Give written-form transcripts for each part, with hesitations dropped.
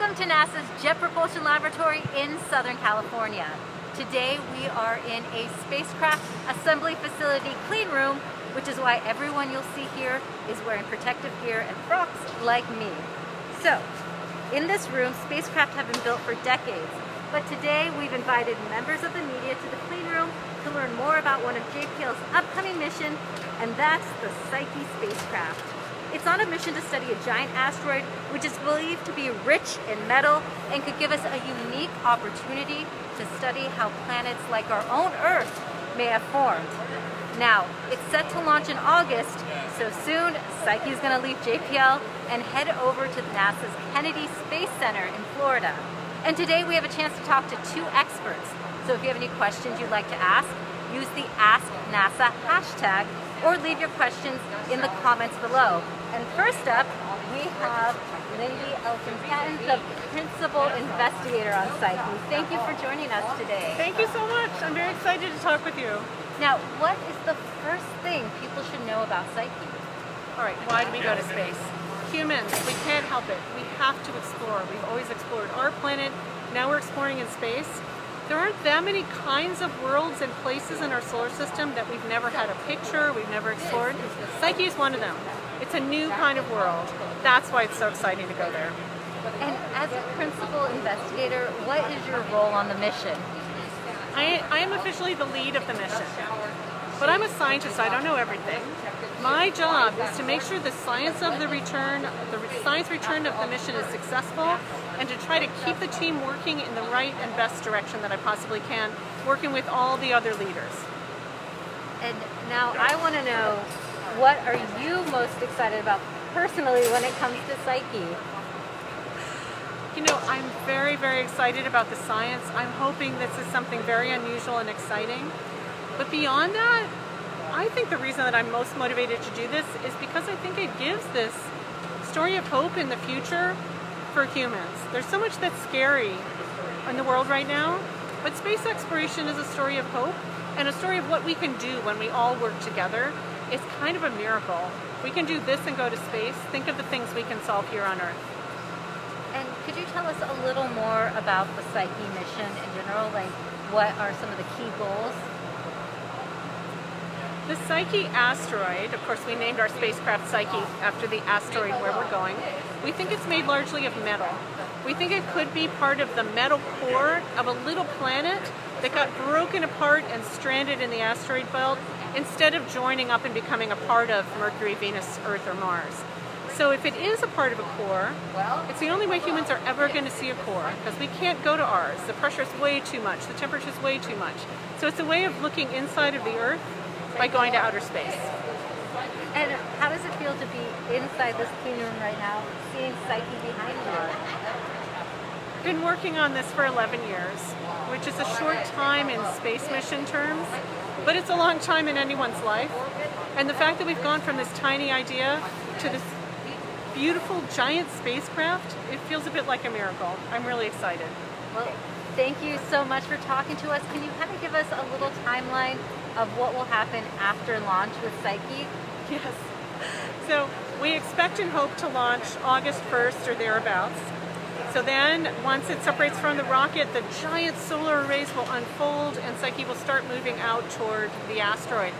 Welcome to NASA's Jet Propulsion Laboratory in Southern California. Today we are in a spacecraft assembly facility clean room, which is why everyone you'll see here is wearing protective gear and frocks like me. So, in this room, spacecraft have been built for decades, but today we've invited members of the media to the clean room to learn more about one of JPL's upcoming mission, and that's the Psyche spacecraft. It's on a mission to study a giant asteroid which is believed to be rich in metal and could give us a unique opportunity to study how planets like our own Earth may have formed. Now, it's set to launch in August, so soon Psyche is going to leave JPL and head over to NASA's Kennedy Space Center in Florida. And today we have a chance to talk to two experts. So if you have any questions you'd like to ask, use the Ask NASA hashtag or leave your questions in the comments below. And first up, we have Lindy, Elkins-Tanton, the Principal Investigator on Psyche. Thank you for joining us today. Thank you so much. I'm very excited to talk with you. Now, what is the first thing people should know about Psyche? All right, why do we go to space? Humans, we can't help it. We have to explore. We've always explored our planet. Now we're exploring in space. There aren't that many kinds of worlds and places in our solar system that we've never had a picture, we've never explored. Psyche is one of them. It's a new kind of world. That's why it's so exciting to go there. And as a principal investigator, what is your role on the mission? I am officially the lead of the mission. But I'm a scientist, I don't know everything. My job is to make sure the science return of the mission is successful, and to try to keep the team working in the right and best direction that I possibly can, working with all the other leaders. And now I want to know, what are you most excited about personally when it comes to Psyche? You know, I'm very, very excited about the science. I'm hoping this is something very unusual and exciting. But beyond that, I think the reason that I'm most motivated to do this is because I think it gives this story of hope in the future for humans. There's so much that's scary in the world right now, but space exploration is a story of hope and a story of what we can do when we all work together. It's kind of a miracle. We can do this and go to space. Think of the things we can solve here on Earth. And could you tell us a little more about the Psyche mission in general? Like, what are some of the key goals? The Psyche asteroid, of course we named our spacecraft Psyche after the asteroid where we're going. We think it's made largely of metal. We think it could be part of the metal core of a little planet that got broken apart and stranded in the asteroid belt instead of joining up and becoming a part of Mercury, Venus, Earth, or Mars. So if it is a part of a core, it's the only way humans are ever going to see a core, because we can't go to ours. The pressure is way too much, the temperature is way too much. So it's a way of looking inside of the Earth by going to outer space. And how does it feel to be inside this clean room right now, seeing Psyche behind you? I've been working on this for 11 years, which is a short time in space mission terms, but it's a long time in anyone's life. And the fact that we've gone from this tiny idea to this beautiful giant spacecraft, it feels a bit like a miracle. I'm really excited. Well, thank you so much for talking to us. Can you kind of give us a little timeline of what will happen after launch with Psyche? Yes. So we expect and hope to launch August 1st or thereabouts. So then, once it separates from the rocket, the giant solar arrays will unfold and Psyche will start moving out toward the asteroid.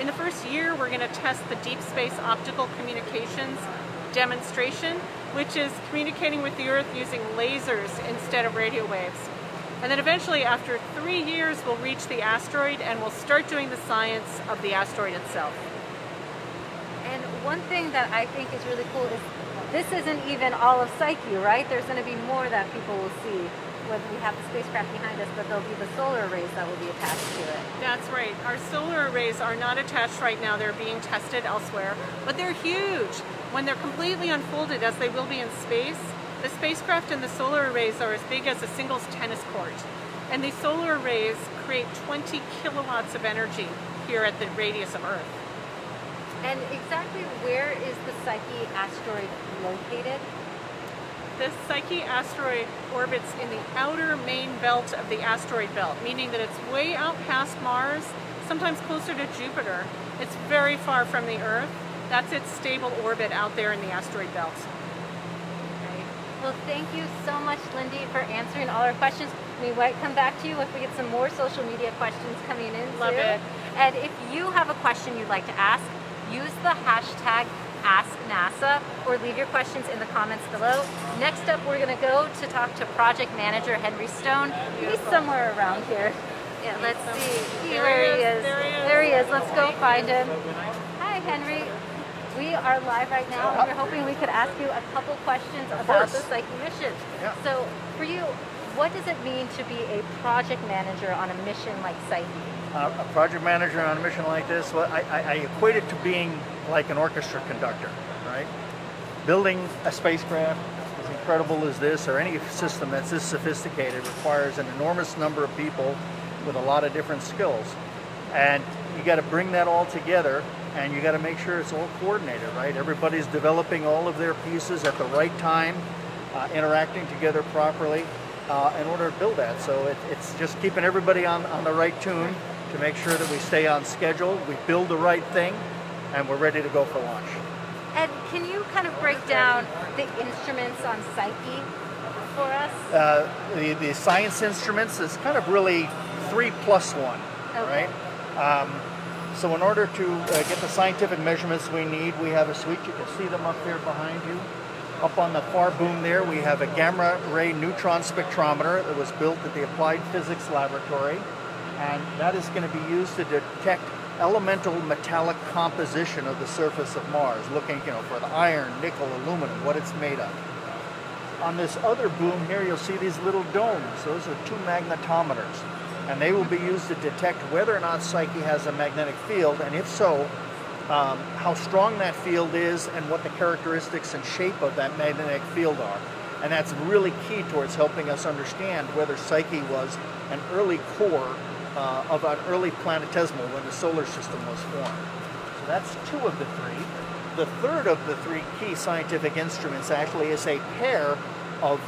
In the first year, we're going to test the deep space optical communications demonstration, which is communicating with the Earth using lasers instead of radio waves. And then eventually, after 3 years, we'll reach the asteroid and we'll start doing the science of the asteroid itself. And one thing that I think is really cool is this isn't even all of Psyche, right? There's going to be more that people will see when we have the spacecraft behind us, but there'll be the solar arrays that will be attached to it. That's right. Our solar arrays are not attached right now. They're being tested elsewhere, but they're huge. When they're completely unfolded, as they will be in space, the spacecraft and the solar arrays are as big as a singles tennis court. And these solar arrays create 20 kilowatts of energy here at the radius of Earth. And exactly where is the Psyche asteroid located? The Psyche asteroid orbits in the outer main belt of the asteroid belt, meaning that it's way out past Mars, sometimes closer to Jupiter. It's very far from the Earth. That's its stable orbit out there in the asteroid belt. Right. Well, thank you so much, Lindy, for answering all our questions. We might come back to you if we get some more social media questions coming in. Love it. And if you have a question you'd like to ask, use the hashtag AskNASA or leave your questions in the comments below. Next up, we're going to go to talk to Project Manager Henry Stone. He's somewhere around here. Yeah, let's see. There he is. There he is. Let's go find him. Hi, Henry. We are live right now, and we're hoping we could ask you a couple questions about the Psyche mission. Yeah. So, for you, what does it mean to be a project manager on a mission like Psyche? A project manager on a mission like this, well, I equate it to being like an orchestra conductor, right? Building a spacecraft as incredible as this, or any system that's this sophisticated, requires an enormous number of people with a lot of different skills. And you got to bring that all together, and you got to make sure it's all coordinated, right? Everybody's developing all of their pieces at the right time, interacting together properly in order to build that. So it's just keeping everybody on the right tune to make sure that we stay on schedule, we build the right thing, and we're ready to go for launch. And can you kind of break down the instruments on Psyche for us? The science instruments is kind of really 3+1, Okay. right? So in order to get the scientific measurements we need, we have a suite. You can see them up there behind you. Up on the far boom there, we have a gamma ray neutron spectrometer that was built at the Applied Physics Laboratory. And that is going to be used to detect elemental metallic composition of the surface of Mars, looking, for the iron, nickel, aluminum, what it's made of. On this other boom here, you'll see these little domes. Those are 2 magnetometers, and they will be used to detect whether or not Psyche has a magnetic field, and if so, how strong that field is and what the characteristics and shape of that magnetic field are. And that's really key towards helping us understand whether Psyche was an early core of an early planetesimal when the solar system was formed. So that's 2 of the 3. The third of the 3 key scientific instruments actually is a pair of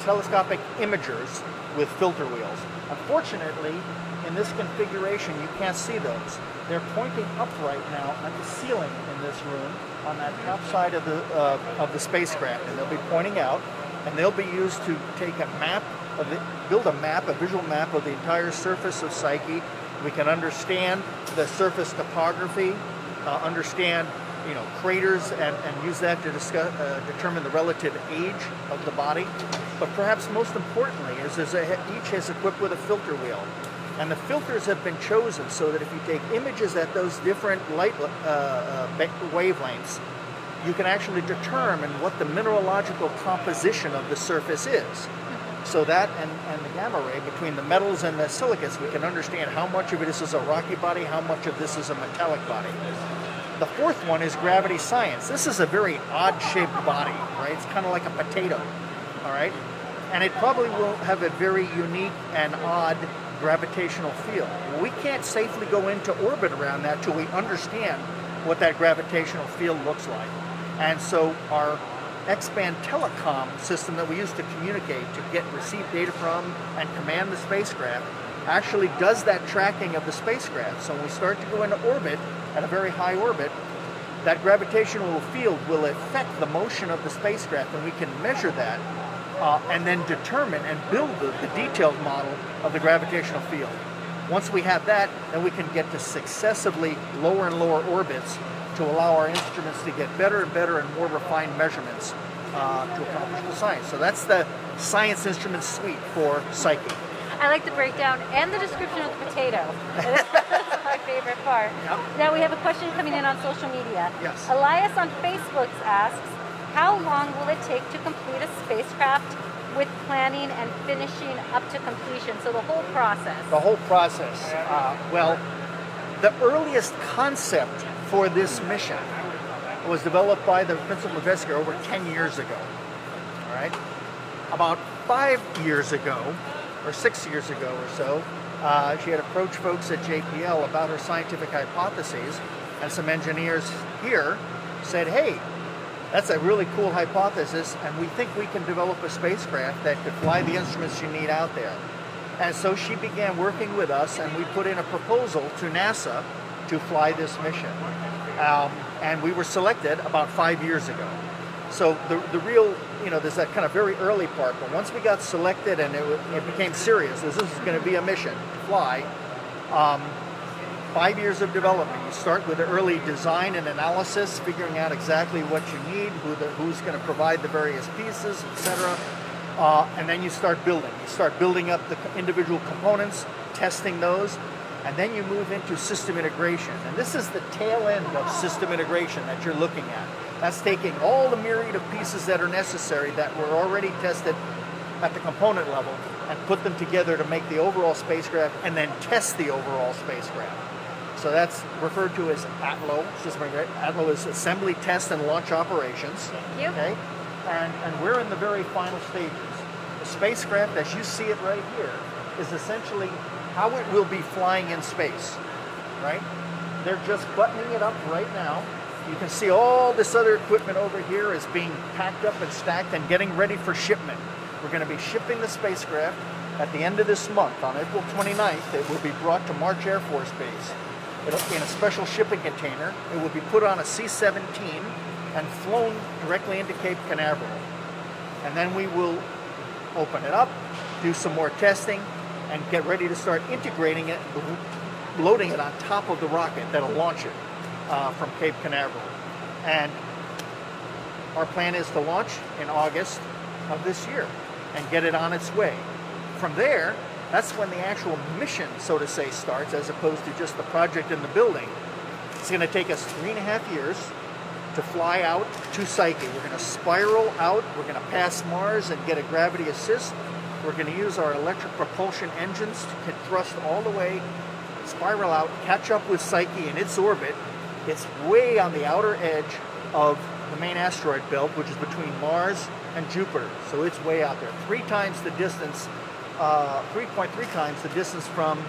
telescopic imagers with filter wheels. Unfortunately, in this configuration, you can't see those. They're pointing up right now at the ceiling in this room on that top side of the spacecraft, and they'll be pointing out, and they'll be used to take a map build a visual map of the entire surface of Psyche. We can understand the surface topography, understand craters, and use that to determine the relative age of the body. But perhaps most importantly is each is equipped with a filter wheel. And the filters have been chosen so that if you take images at those different light wavelengths, you can actually determine what the mineralogical composition of the surface is. So that and the gamma ray, between the metals and the silicates, we can understand how much of this is a rocky body, how much of this is a metallic body. The fourth one is gravity science. This is a very odd-shaped body, right? It's kind of like a potato, all right? And it probably will have a very unique and odd gravitational field. We can't safely go into orbit around that till we understand what that gravitational field looks like. And so our X-band telecom system that we use to communicate, to receive data from and command the spacecraft, actually does that tracking of the spacecraft. So when we start to go into orbit, at a very high orbit, that gravitational field will affect the motion of the spacecraft, and we can measure that and then determine and build the detailed model of the gravitational field. Once we have that, then we can get to successively lower and lower orbits to allow our instruments to get better and better and more refined measurements to accomplish the science. So that's the science instrument suite for Psyche. I like the breakdown and the description of the potato. That's my favorite part. Yep. Now we have a question coming in on social media. Yes. Elias on Facebook asks, how long will it take to complete a spacecraft with planning and finishing up to completion? So the whole process. The whole process. Well, the earliest concept for this mission was developed by the principal investigator over 10 years ago. All right? About 5 years ago, or 6 years ago or so, she had approached folks at JPL about her scientific hypotheses, and some engineers here said, hey, that's a really cool hypothesis, and we think we can develop a spacecraft that could fly the instruments you need out there. And so she began working with us, and we put in a proposal to NASA to fly this mission. And we were selected about 5 years ago. So the real, there's that kind of very early part, but once we got selected and it became serious, this is going to be a mission, fly, 5 years of development. You start with the early design and analysis, figuring out exactly what you need, who's going to provide the various pieces, etc. And then you start building. You start building up the individual components, testing those, and then you move into system integration. And this is the tail end of system integration that you're looking at. That's taking all the myriad of pieces that are necessary that were already tested at the component level and put them together to make the overall spacecraft and then test the overall spacecraft. So that's referred to as ATLO. ATLO is Assembly, Test, and Launch Operations. Thank you. Okay? And we're in the very final stages. The spacecraft, as you see it right here, is essentially how it will be flying in space, right? They're just buttoning it up right now. You can see all this other equipment over here is being packed up and stacked and getting ready for shipment. We're going to be shipping the spacecraft at the end of this month. On April 29th, it will be brought to March Air Force Base. It'll be in a special shipping container. It will be put on a C-17 and flown directly into Cape Canaveral. And then we will open it up, do some more testing, and get ready to start integrating it, loading it on top of the rocket that'll launch it from Cape Canaveral. And our plan is to launch in August of this year and get it on its way. From there, that's when the actual mission, so to say, starts, as opposed to just the project in the building. It's going to take us 3.5 years to fly out to Psyche. We're going to spiral out, we're going to pass Mars and get a gravity assist. We're going to use our electric propulsion engines to thrust all the way, spiral out, catch up with Psyche in its orbit. It's way on the outer edge of the main asteroid belt, which is between Mars and Jupiter. So it's way out there. 3.3 times the distance from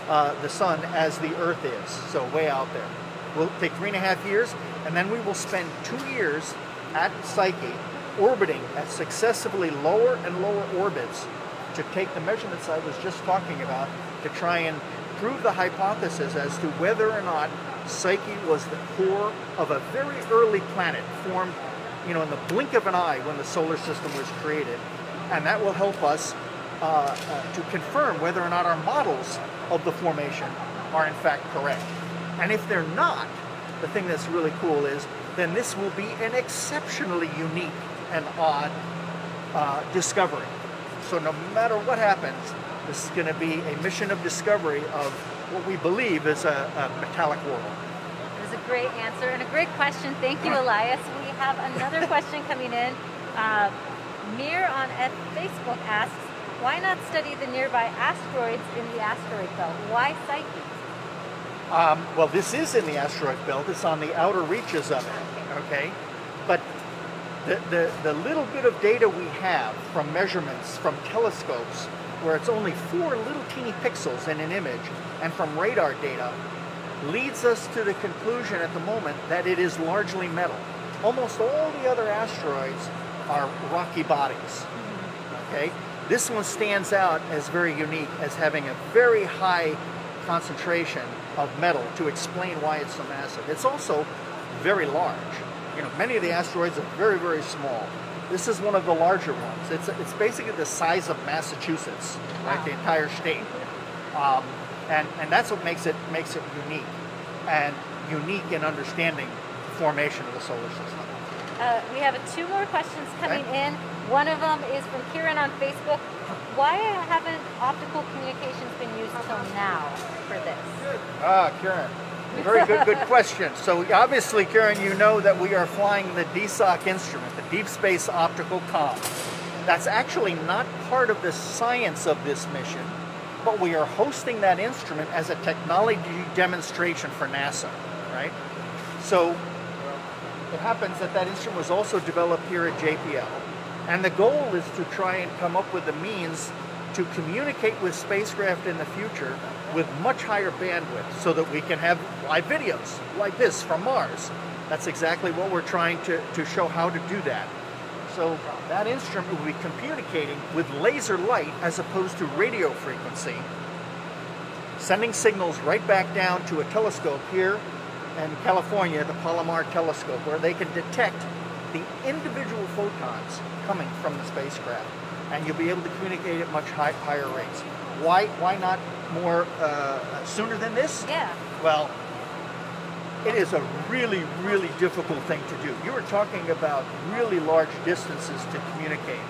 the Sun as the Earth is. So way out there. We'll take 3.5 years, and then we will spend 2 years at Psyche orbiting at successively lower and lower orbits to take the measurements I was just talking about to try and prove the hypothesis as to whether or not Psyche was the core of a very early planet formed, in the blink of an eye when the solar system was created. And that will help us to confirm whether or not our models of the formation are in fact correct. And if they're not, the thing that's really cool is then this will be an exceptionally unique and odd discovery. So no matter what happens, this is going to be a mission of discovery of what we believe is a metallic world. That is a great answer and a great question. Thank you, Elias. We have another question coming in. Mir on Facebook asks, why not study the nearby asteroids in the asteroid belt? Why Psyche? Well, this is in the asteroid belt. It's on the outer reaches of it, okay? But the little bit of data we have from measurements from telescopes, where it's only 4 little teeny pixels in an image, and from radar data, leads us to the conclusion at the moment that it is largely metal. Almost all the other asteroids are rocky bodies, okay? This one stands out as very unique, as having a very high concentration of metal to explain why it's so massive. It's also very large. Many of the asteroids are very, very small. This is one of the larger ones. It's basically the size of Massachusetts, right? The entire state. And that's what makes it unique, and unique in understanding the formation of the solar system. We have 2 more questions coming in. One of them is from Kieran on Facebook. Why haven't Optical Communications been used until now for this? Kieran, very good question. So obviously, Kieran, you know that we are flying the DSOC instrument, the Deep Space Optical Comm. That's actually not part of the science of this mission, but we are hosting that instrument as a technology demonstration for NASA, right? So it happens that instrument was also developed here at JPL. And the goal is to try and come up with the means to communicate with spacecraft in the future with much higher bandwidth so that we can have live videos like this from Mars. That's exactly what we're trying to show how to do that. So that instrument will be communicating with laser light as opposed to radio frequency, sending signals right back down to a telescope here in California, the Palomar telescope, where they can detect the individual photons coming from the spacecraft, and you'll be able to communicate at much higher rates. Why not more sooner than this? Yeah. Well, it is a really, really difficult thing to do. You were talking about really large distances to communicate,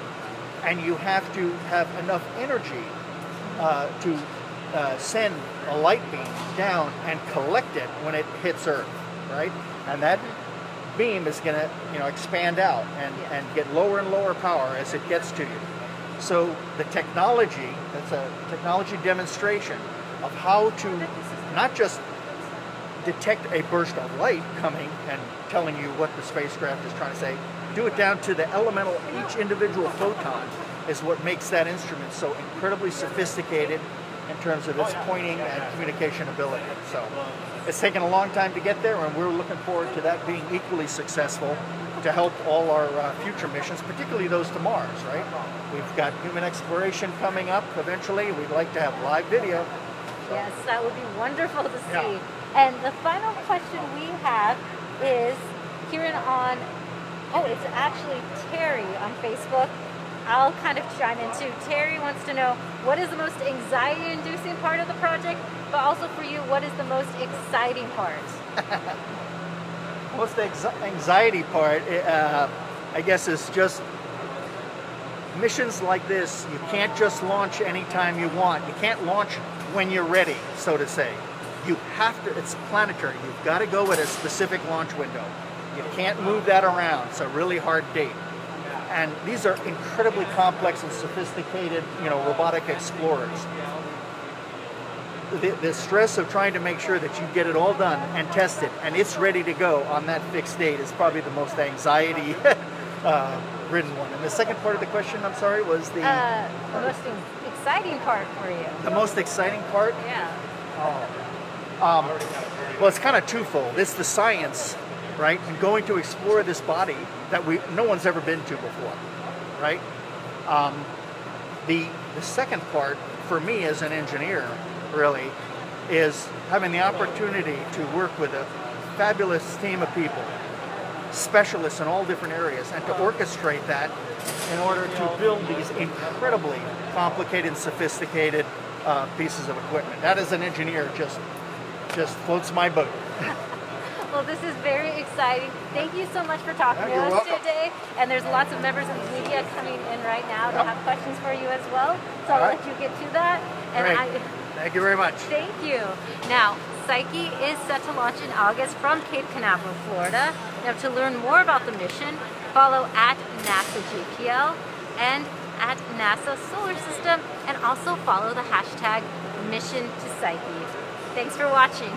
and you have to have enough energy to send a light beam down and collect it when it hits Earth, right? And that beam is going to, expand out and get lower and lower power as it gets to you. So the technology, that's a technology demonstration of how to not just detect a burst of light coming and telling you what the spacecraft is trying to say, do it down to the elemental, each individual photon is what makes that instrument so incredibly sophisticated in terms of its pointing and communication ability. So it's taken a long time to get there, and we're looking forward to that being equally successful to help all our future missions, particularly those to Mars, right? We've got human exploration coming up eventually. We'd like to have live video. So. Yes, that would be wonderful to see. Yeah. And the final question we have is here on, it's actually Terry on Facebook. I'll kind of chime in too. Terry wants to know, what is the most anxiety-inducing part of the project, but also for you, what is the most exciting part? Most anxiety part, I guess, is just missions like this. You can't just launch anytime you want. You can't launch when you're ready, so to say. You have to, it's planetary. You've got to go at a specific launch window. You can't move that around. It's a really hard date. And these are incredibly complex and sophisticated, robotic explorers. The stress of trying to make sure that you get it all done and tested and it's ready to go on that fixed date is probably the most anxiety ridden one. And the second part of the question, I'm sorry, was the most exciting part for you. The most exciting part? Yeah. Well, it's kind of twofold. It's the science, right? And going to explore this body that no one's ever been to before, right? The second part for me as an engineer, really, is having the opportunity to work with a fabulous team of people, specialists in all different areas, and to orchestrate that in order to build these incredibly complicated and sophisticated pieces of equipment. That, as an engineer, just floats my boat. Well, this is very exciting. Thank you so much for talking to us today. And there's lots of members of the media coming in right now to have questions for you as well. So I'll let you get to that. And Great. Thank you very much. Thank you. Now, Psyche is set to launch in August from Cape Canaveral, Florida. Now, to learn more about the mission, follow at NASA JPL and at NASA Solar System, and also follow the hashtag Mission to Psyche. Thanks for watching.